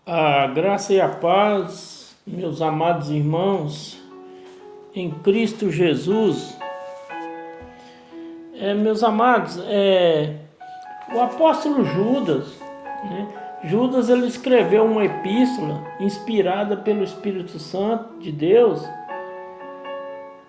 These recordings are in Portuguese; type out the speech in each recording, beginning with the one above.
A graça e a paz, meus amados irmãos, em Cristo Jesus. Meus amados, o apóstolo Judas, né? Judas ele escreveu uma epístola inspirada pelo Espírito Santo de Deus,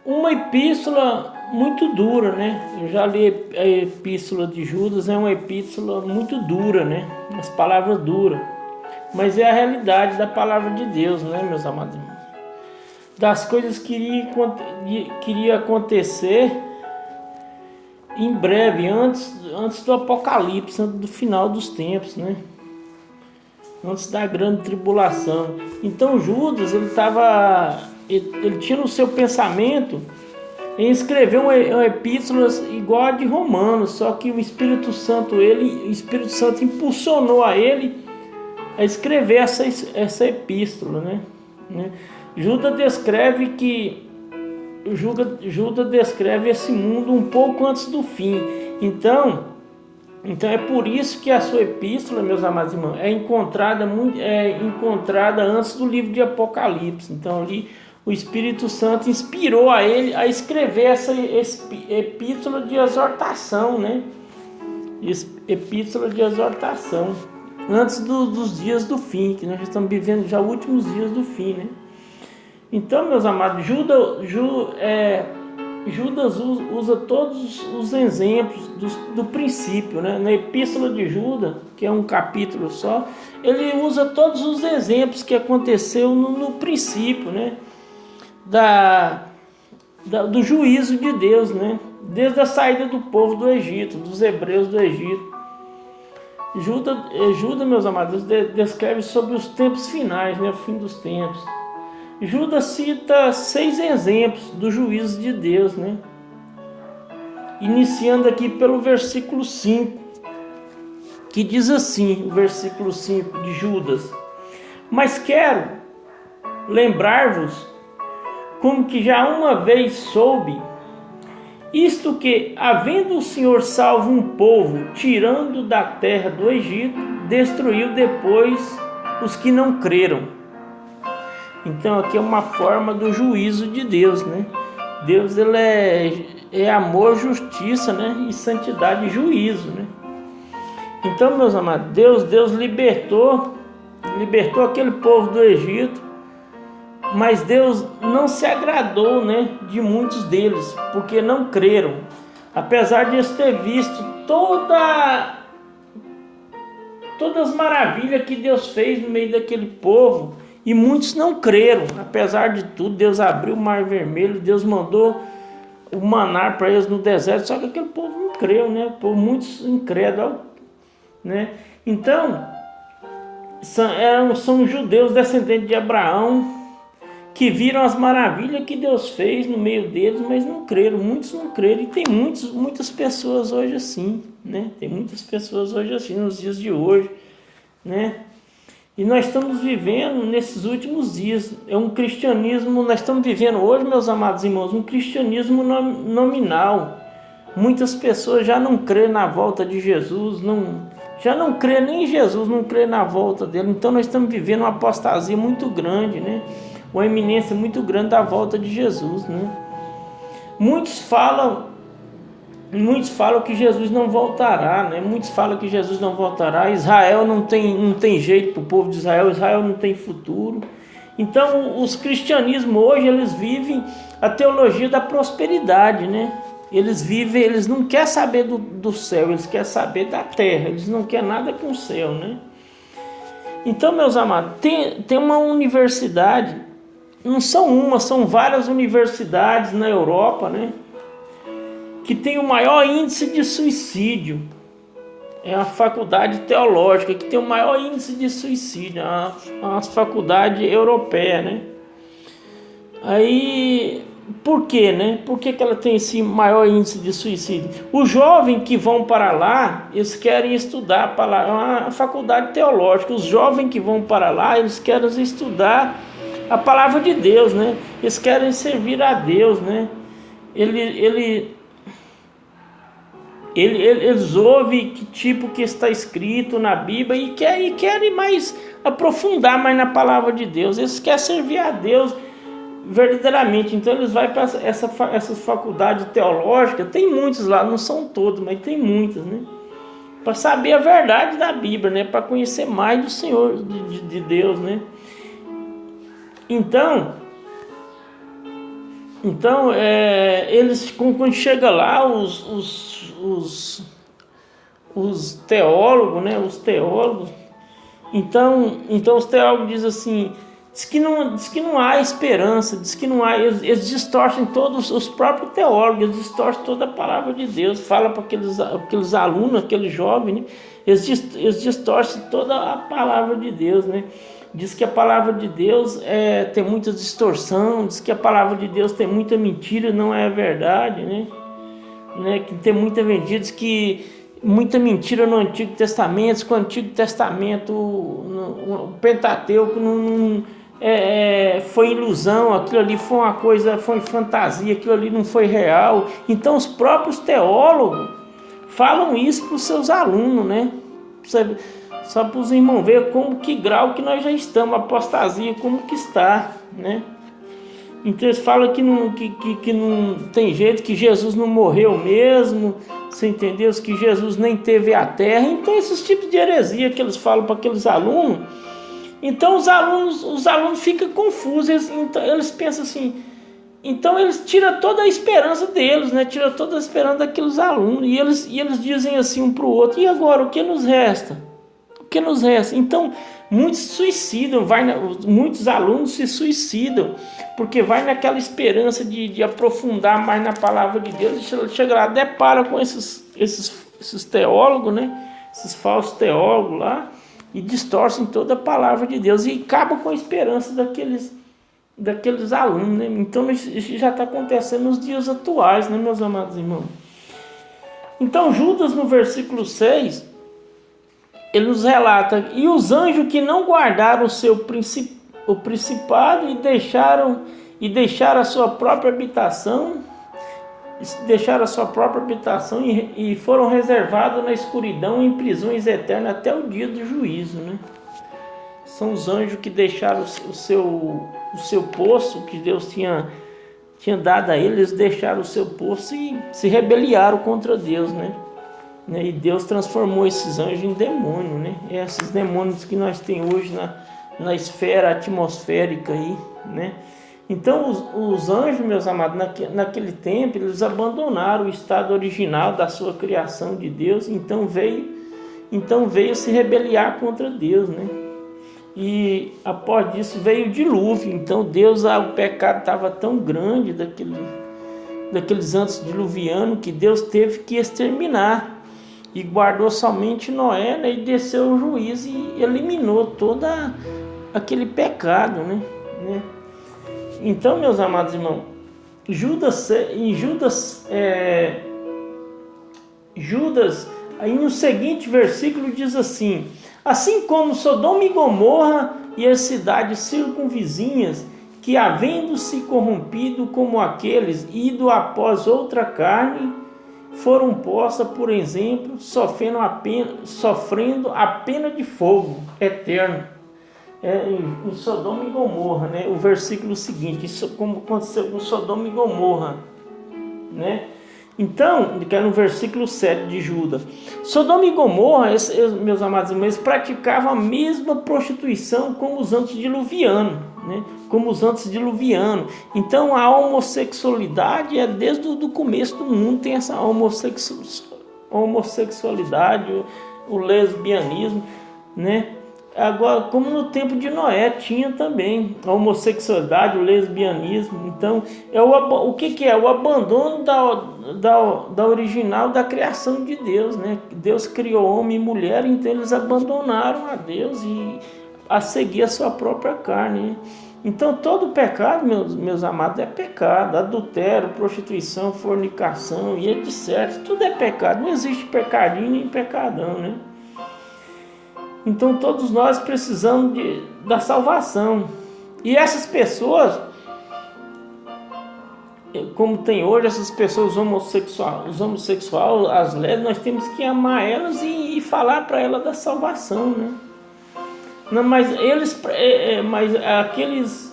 uma epístola muito dura, né? Eu já li a epístola de Judas, é uma epístola muito dura, né? As palavras duras. Mas é a realidade da palavra de Deus, né, meus amados irmãos? Das coisas que queria acontecer em breve, antes do apocalipse, antes do final dos tempos, né? Antes da grande tribulação. Então Judas, ele tinha no seu pensamento em escrever uma epístola igual a de Romanos, só que o Espírito Santo impulsionou a ele a escrever essa epístola, né? Judas descreve esse mundo um pouco antes do fim. Então é por isso que a sua epístola, meus amados irmãos, é encontrada antes do livro de Apocalipse. Então ali o Espírito Santo inspirou a ele a escrever essa epístola de exortação, né? Epístola de exortação antes dos dias do fim, que nós já estamos vivendo já os últimos dias do fim, né? Então, meus amados, Judas usa todos os exemplos do princípio, né? Na epístola de Judas, que é um capítulo só, ele usa todos os exemplos que aconteceu no princípio, né? Do juízo de Deus, né? Desde a saída do povo do Egito, dos hebreus do Egito. Judas, meus amados, descreve sobre os tempos finais, né? O fim dos tempos. Judas cita 6 exemplos do juízo de Deus, né? Iniciando aqui pelo versículo 5, que diz assim, o versículo 5 de Judas: Mas quero lembrar-vos, como que já uma vez soube, isto que, havendo o Senhor salvo um povo, tirando da terra do Egito, destruiu depois os que não creram. Então aqui é uma forma do juízo de Deus, né? Deus ele é amor, justiça, né? E santidade e juízo, né? Então, meus amados, Deus libertou aquele povo do Egito, mas Deus não se agradou, né, de muitos deles, porque não creram. Apesar de eles ter visto todas as maravilhas que Deus fez no meio daquele povo, e muitos não creram. Apesar de tudo, Deus abriu o mar vermelho, Deus mandou o maná para eles no deserto, só que aquele povo não creu, né? O povo muitos incrédulos, né? Então são judeus descendentes de Abraão, que viram as maravilhas que Deus fez no meio deles, mas não creram. Muitos não creram. E tem muitas pessoas hoje assim, né? Tem muitas pessoas hoje assim, nos dias de hoje, né? E nós estamos vivendo nesses últimos dias, é um cristianismo, nós estamos vivendo hoje, meus amados irmãos, um cristianismo nominal. Muitas pessoas já não crêem na volta de Jesus, já não crêem nem em Jesus, não crêem na volta dele. Então nós estamos vivendo uma apostasia muito grande, né? Uma iminência muito grande da volta de Jesus, né? Muitos falam que Jesus não voltará, né? Muitos falam que Jesus não voltará. Israel não tem jeito para o povo de Israel. Israel não tem futuro. Então, os cristianismos hoje, eles vivem a teologia da prosperidade, né? Eles não querem saber do céu, eles querem saber da terra. Eles não querem nada com o céu, né? Então, meus amados, tem uma universidade, não são uma, são várias universidades na Europa, né? Que tem o maior índice de suicídio. É a faculdade teológica que tem o maior índice de suicídio, a faculdade europeia, né? Aí, por quê, né? Por que ela tem esse maior índice de suicídio? Os jovens que vão para lá, eles querem estudar para lá, a faculdade teológica. Os jovens que vão para lá, eles querem estudar a palavra de Deus, né? Eles querem servir a Deus, né? Eles ouvem que tipo que está escrito na Bíblia e querem mais aprofundar mais na palavra de Deus. Eles querem servir a Deus verdadeiramente. Então eles vão para essas faculdades teológicas. Tem muitos lá, não são todos, mas tem muitas, né? Para saber a verdade da Bíblia, né? Para conhecer mais do Senhor, de Deus, né? Então eles, quando chega lá, os teólogos, né? Os teólogos, então os teólogos dizem assim, diz que não há esperança, diz que não há, eles distorcem todos, os próprios teólogos, eles distorcem toda a palavra de Deus, fala para aqueles alunos, aqueles jovens, né? Eles distorcem toda a palavra de Deus, né? Diz que a palavra de Deus tem muita distorção, diz que a palavra de Deus tem muita mentira, não é verdade, né? Que tem muita mentira, diz que muita mentira no Antigo Testamento, diz que o Antigo Testamento, o Pentateuco, foi ilusão, aquilo ali foi uma coisa, foi fantasia, aquilo ali não foi real. Então os próprios teólogos falam isso para os seus alunos, né? Só para os irmãos ver que grau que nós já estamos, a apostasia como que está, né? Então eles falam que não tem jeito, que Jesus não morreu mesmo, você entendeu? Que Jesus nem teve a terra. Então esses tipos de heresia que eles falam para aqueles alunos, então os alunos ficam confusos, eles pensam assim, então eles tiram toda a esperança deles, né? Tiram toda a esperança daqueles alunos, e eles dizem assim um para o outro, e agora o que nos resta? Que nos resta. Então muitos suicidam, muitos alunos se suicidam, porque vai naquela esperança de aprofundar mais na palavra de Deus, e chega lá, depara com esses teólogos, né? Esses falsos teólogos lá, e distorcem toda a palavra de Deus e acabam com a esperança daqueles alunos, né? Então isso já está acontecendo nos dias atuais, né, meus amados irmãos? Então Judas, no versículo 6, ele nos relata, e os anjos que não guardaram o principado e deixaram a sua própria habitação, e foram reservados na escuridão em prisões eternas até o dia do juízo, né? São os anjos que deixaram o seu posto que Deus tinha dado a eles, deixaram o seu posto e se rebeliaram contra Deus, né? E Deus transformou esses anjos em demônios, né? Esses demônios que nós temos hoje na esfera atmosférica aí, né? Então os anjos, meus amados, naquele tempo eles abandonaram o estado original da sua criação de Deus, então veio se rebeliar contra Deus, né? E após disso veio o dilúvio. Então o pecado estava tão grande daqueles antediluvianos que Deus teve que exterminar. E guardou somente Noé, né, e desceu o juízo e eliminou todo aquele pecado, né? Então, meus amados irmãos, Judas, aí no seguinte versículo diz assim: assim como Sodoma e Gomorra e as cidades circunvizinhas, que havendo se corrompido como aqueles, ido após outra carne, foram postas, por exemplo, sofrendo a pena de fogo eterno. Em Sodoma e Gomorra, né? O versículo seguinte, isso como aconteceu com Sodoma e Gomorra, né? Então, que é no versículo 7 de Judas, Sodoma e Gomorra, meus amados irmãos, praticavam a mesma prostituição como os antediluvianos, né? Então a homossexualidade desde o começo do mundo, tem essa homossexualidade, o lesbianismo, né? Agora, como no tempo de Noé tinha também a homossexualidade, o lesbianismo. Então o que é? O abandono da original da criação de Deus, né? Deus criou homem e mulher, então eles abandonaram a Deus e a seguir a sua própria carne, né? Então todo pecado, meus amados, é pecado. Adultério, prostituição, fornicação e etc. Tudo é pecado. Não existe pecadinho nem pecadão, né? Então todos nós precisamos da salvação. E essas pessoas, como tem hoje essas pessoas os homossexuais, as lésbicas, nós temos que amar elas e falar para elas da salvação, né? Não, mas aqueles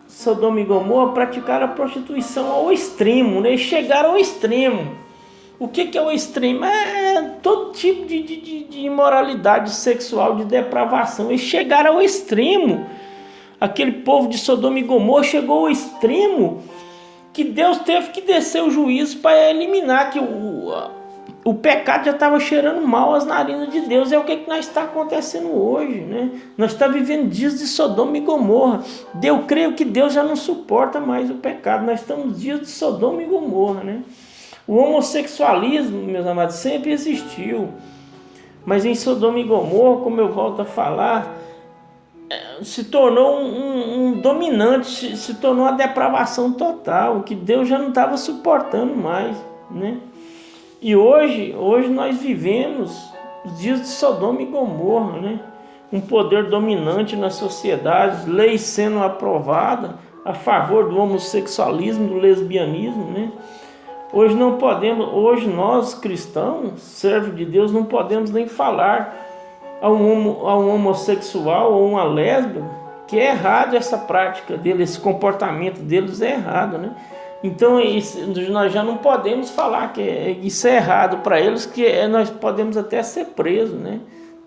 Sodoma e Gomorra praticaram a prostituição ao extremo, né? Eles chegaram ao extremo. O que é o extremo? É todo tipo de imoralidade sexual, de depravação. Eles chegaram ao extremo. Aquele povo de Sodoma e Gomorra chegou ao extremo que Deus teve que descer o juízo para eliminar, que o pecado já estava cheirando mal as narinas de Deus. É o que nós está acontecendo hoje, né? Nós estamos vivendo dias de Sodoma e Gomorra. Eu creio que Deus já não suporta mais o pecado. Nós estamos nos dias de Sodoma e Gomorra, né? O homossexualismo, meus amados, sempre existiu. Mas em Sodoma e Gomorra, como eu volto a falar, se tornou um dominante, se tornou uma depravação total, que Deus já não estava suportando mais, né? E hoje nós vivemos os dias de Sodoma e Gomorra, né? Um poder dominante na sociedade, leis sendo aprovadas a favor do homossexualismo, do lesbianismo, né? Hoje nós cristãos, servos de Deus, não podemos nem falar a um homossexual ou uma lésbica que é errado essa prática deles, esse comportamento deles é errado, né? Então nós já não podemos falar que isso é errado para eles, nós podemos até ser presos, né?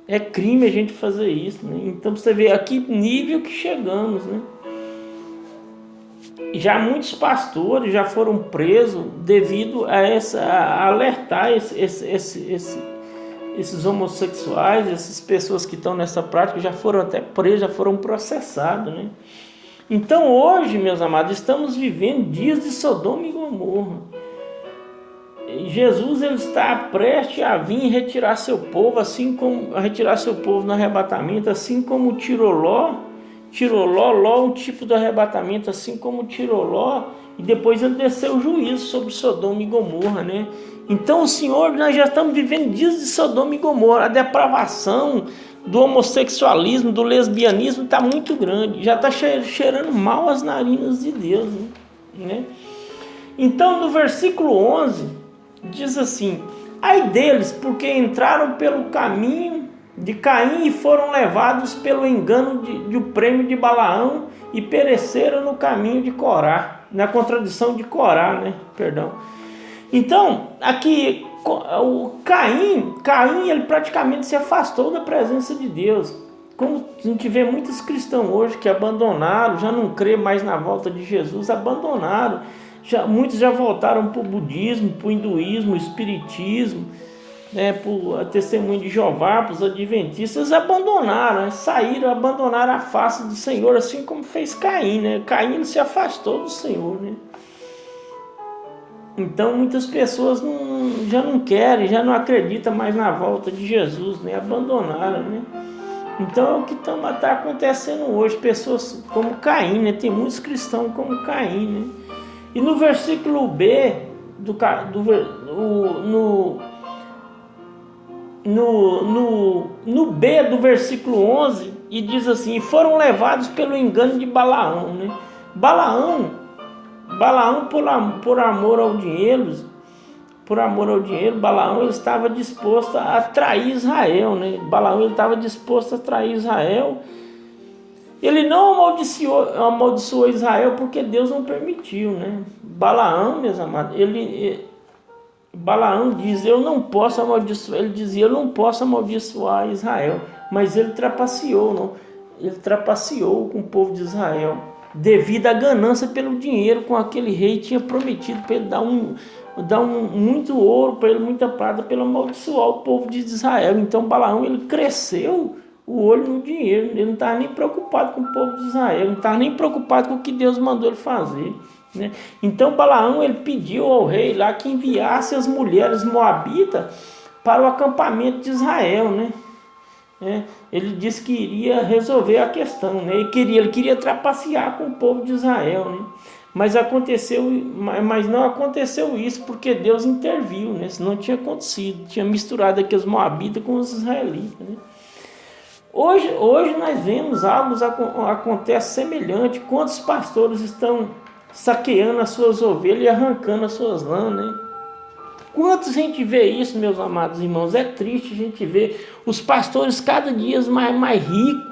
É crime a gente fazer isso, né? Então você vê a que nível que chegamos, né? Já muitos pastores já foram presos devido a alertar esses homossexuais, essas pessoas que estão nessa prática, já foram até presos, já foram processados, né? Então hoje, meus amados, estamos vivendo dias de Sodoma e Gomorra. Jesus ele está prestes a vir retirar seu povo, assim como a retirar seu povo no arrebatamento, assim como tirou Ló, um tipo de arrebatamento, assim como tirou Ló, e depois ele desceu o juízo sobre Sodoma e Gomorra, né? Então o Senhor, nós já estamos vivendo dias de Sodoma e Gomorra, a depravação do homossexualismo, do lesbianismo está muito grande, já está cheirando mal as narinas de Deus, né? Então no versículo 11 diz assim: ai deles, porque entraram pelo caminho de Caim e foram levados pelo engano do prêmio de Balaão e pereceram no caminho de Corá, na contradição de Corá, né? Perdão. Então, aqui, o Caim, ele praticamente se afastou da presença de Deus. Como a gente vê muitos cristãos hoje que abandonaram, já não crê mais na volta de Jesus, abandonaram. Muitos já voltaram para o budismo, para o hinduísmo, o espiritismo, né, para a testemunho de Jeová, para os adventistas, abandonaram, né, abandonaram a face do Senhor, assim como fez Caim, né? Caim ele se afastou do Senhor, né? Então muitas pessoas já não querem, já não acreditam mais na volta de Jesus, né? Abandonaram, né? Então é o que está acontecendo hoje, pessoas como Caim, né? Tem muitos cristãos como Caim, né? E no versículo B, no B do versículo 11, e diz assim: foram levados pelo engano de Balaão, né? Balaão por amor ao dinheiro, Balaão ele estava disposto a trair Israel, né? Balaão ele estava disposto a trair Israel. Ele não amaldiçoou Israel porque Deus não permitiu, né? Balaão, meus amados, Balaão diz: eu não posso amaldiçoar. Ele dizia: eu não posso amaldiçoar Israel, mas ele trapaceou, não? Ele trapaceou com o povo de Israel devido à ganância pelo dinheiro com aquele rei tinha prometido para ele dar muito ouro para ele, muita prata, para ele amaldiçoar o povo de Israel. Então Balaão ele cresceu o olho no dinheiro, ele não estava nem preocupado com o povo de Israel, não estava nem preocupado com o que Deus mandou ele fazer, né? Então Balaão ele pediu ao rei lá que enviasse as mulheres moabitas para o acampamento de Israel, né? Ele disse que iria resolver a questão, né? Ele queria trapacear com o povo de Israel, né? Mas não aconteceu isso porque Deus interviu, né? Senão tinha acontecido, tinha misturado aqui os moabitas com os israelitas, né? Hoje nós vemos algo acontece semelhante. Quantos pastores estão saqueando as suas ovelhas e arrancando as suas lãs, né? Quantos a gente vê isso, meus amados irmãos? É triste a gente ver os pastores cada dia mais ricos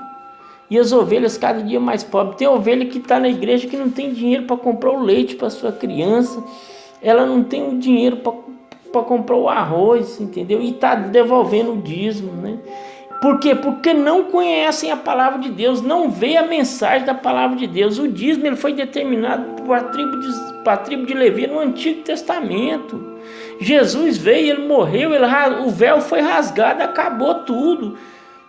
e as ovelhas cada dia mais pobres. Tem ovelha que está na igreja que não tem dinheiro para comprar o leite para sua criança, ela não tem o dinheiro para comprar o arroz, entendeu? E está devolvendo o dízimo, né? Por quê? Porque não conhecem a palavra de Deus, não vê a mensagem da palavra de Deus. O dízimo ele foi determinado para a tribo de Levi no Antigo Testamento. Jesus veio, ele morreu, o véu foi rasgado, acabou tudo.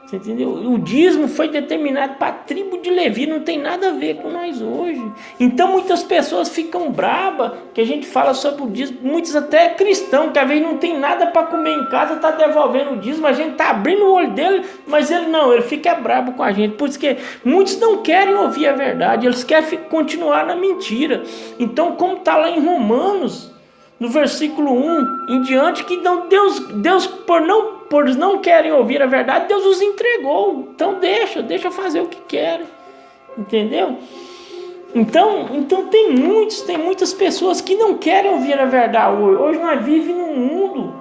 Você entendeu? O dízimo foi determinado para a tribo de Levi, não tem nada a ver com nós hoje. Então muitas pessoas ficam bravas que a gente fala sobre o dízimo, muitos até cristãos, que às vezes não tem nada para comer em casa, está devolvendo o dízimo, a gente está abrindo o olho dele, mas ele não, ele fica bravo com a gente, porque muitos não querem ouvir a verdade, eles querem continuar na mentira. Então, como está lá em Romanos, no versículo 1 em diante, que Deus por não querem ouvir a verdade, Deus os entregou. Então deixa fazer o que querem, entendeu? Então tem muitas pessoas que não querem ouvir a verdade hoje. Hoje nós vivemos num mundo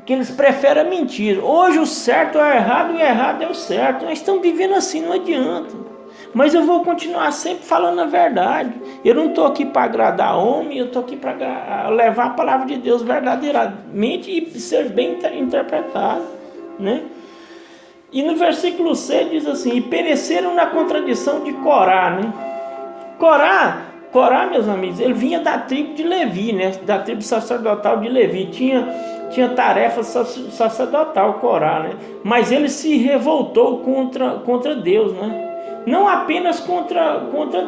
que eles preferem a mentira. Hoje o certo é o errado e o errado é o certo. Nós estamos vivendo assim, não adianta. Mas eu vou continuar sempre falando a verdade. Eu não estou aqui para agradar homem, eu estou aqui para levar a palavra de Deus verdadeiramente e ser bem interpretada, né? E no versículo 6 diz assim: e pereceram na contradição de Corá, né? Corá, meus amigos, ele vinha da tribo de Levi, né? Da tribo sacerdotal de Levi. Tinha tarefa sacerdotal, Corá, né? Mas ele se revoltou contra Deus, né? Não apenas contra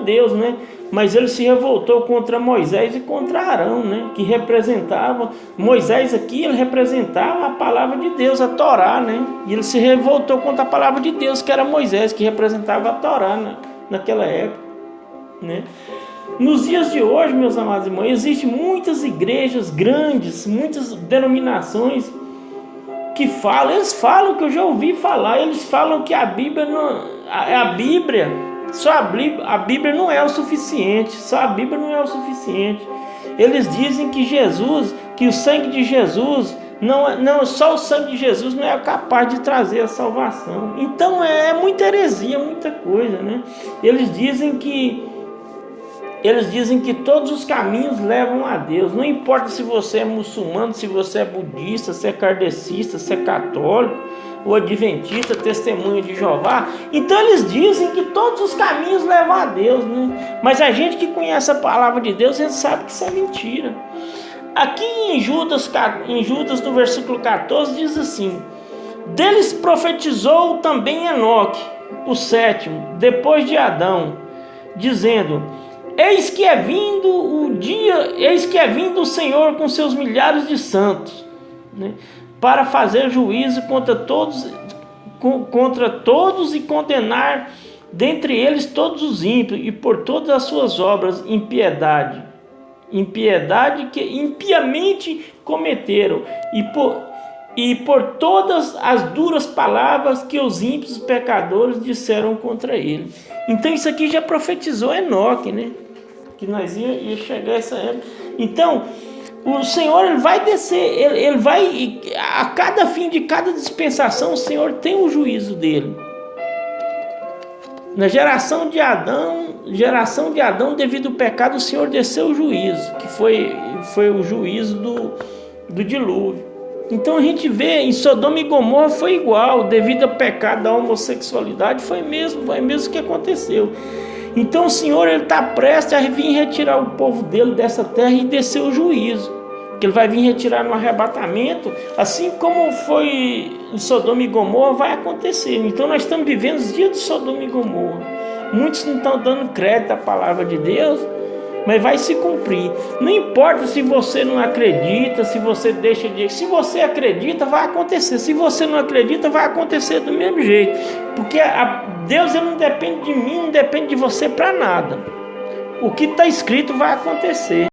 Deus, né? Mas ele se revoltou contra Moisés e contra Arão, né? Que representava, Moisés aqui, ele representava a palavra de Deus, a Torá, né? E ele se revoltou contra a palavra de Deus, que era Moisés, que representava a Torá, né? Naquela época, né? Nos dias de hoje, meus amados irmãos, existem muitas igrejas grandes, muitas denominações que eles falam que eu já ouvi falar, eles falam que a Bíblia a Bíblia não é o suficiente, só a Bíblia não é o suficiente. Eles dizem que o sangue de Jesus, só o sangue de Jesus não é capaz de trazer a salvação. Então é muita heresia, muita coisa, né? Eles dizem que todos os caminhos levam a Deus. Não importa se você é muçulmano, se você é budista, se é kardecista, se é católico, ou adventista, testemunha de Jeová. Então eles dizem que todos os caminhos levam a Deus, né? Mas a gente que conhece a palavra de Deus, a gente sabe que isso é mentira. Aqui em Judas no versículo 14 diz assim: deles profetizou também Enoque, o sétimo, depois de Adão, dizendo: eis que é vindo o Senhor com seus milhares de santos, né, para fazer juízo contra todos e condenar dentre eles todos os ímpios e por todas as suas obras impiedade que impiamente cometeram e por todas as duras palavras que os ímpios pecadores disseram contra ele. Então isso aqui já profetizou Enoque, né? Que nós ia chegar a essa época. Então o Senhor ele vai descer, ele vai, a cada fim de cada dispensação, o Senhor tem o juízo dele. Na geração de Adão, devido ao pecado, o Senhor desceu o juízo, que foi o juízo do dilúvio. Então a gente vê em Sodoma e Gomorra foi igual, devido ao pecado da homossexualidade, foi mesmo que aconteceu. Então o Senhor está prestes a vir retirar o povo dele dessa terra e descer o juízo, que ele vai vir retirar no arrebatamento, assim como foi em Sodoma e Gomorra, vai acontecer. Então nós estamos vivendo os dias de Sodoma e Gomorra. Muitos não estão dando crédito à palavra de Deus, mas vai se cumprir. Não importa se você não acredita, se você deixa de... Se você acredita, vai acontecer. Se você não acredita, vai acontecer do mesmo jeito. Porque Deus ele não depende de mim, não depende de você para nada. O que está escrito vai acontecer.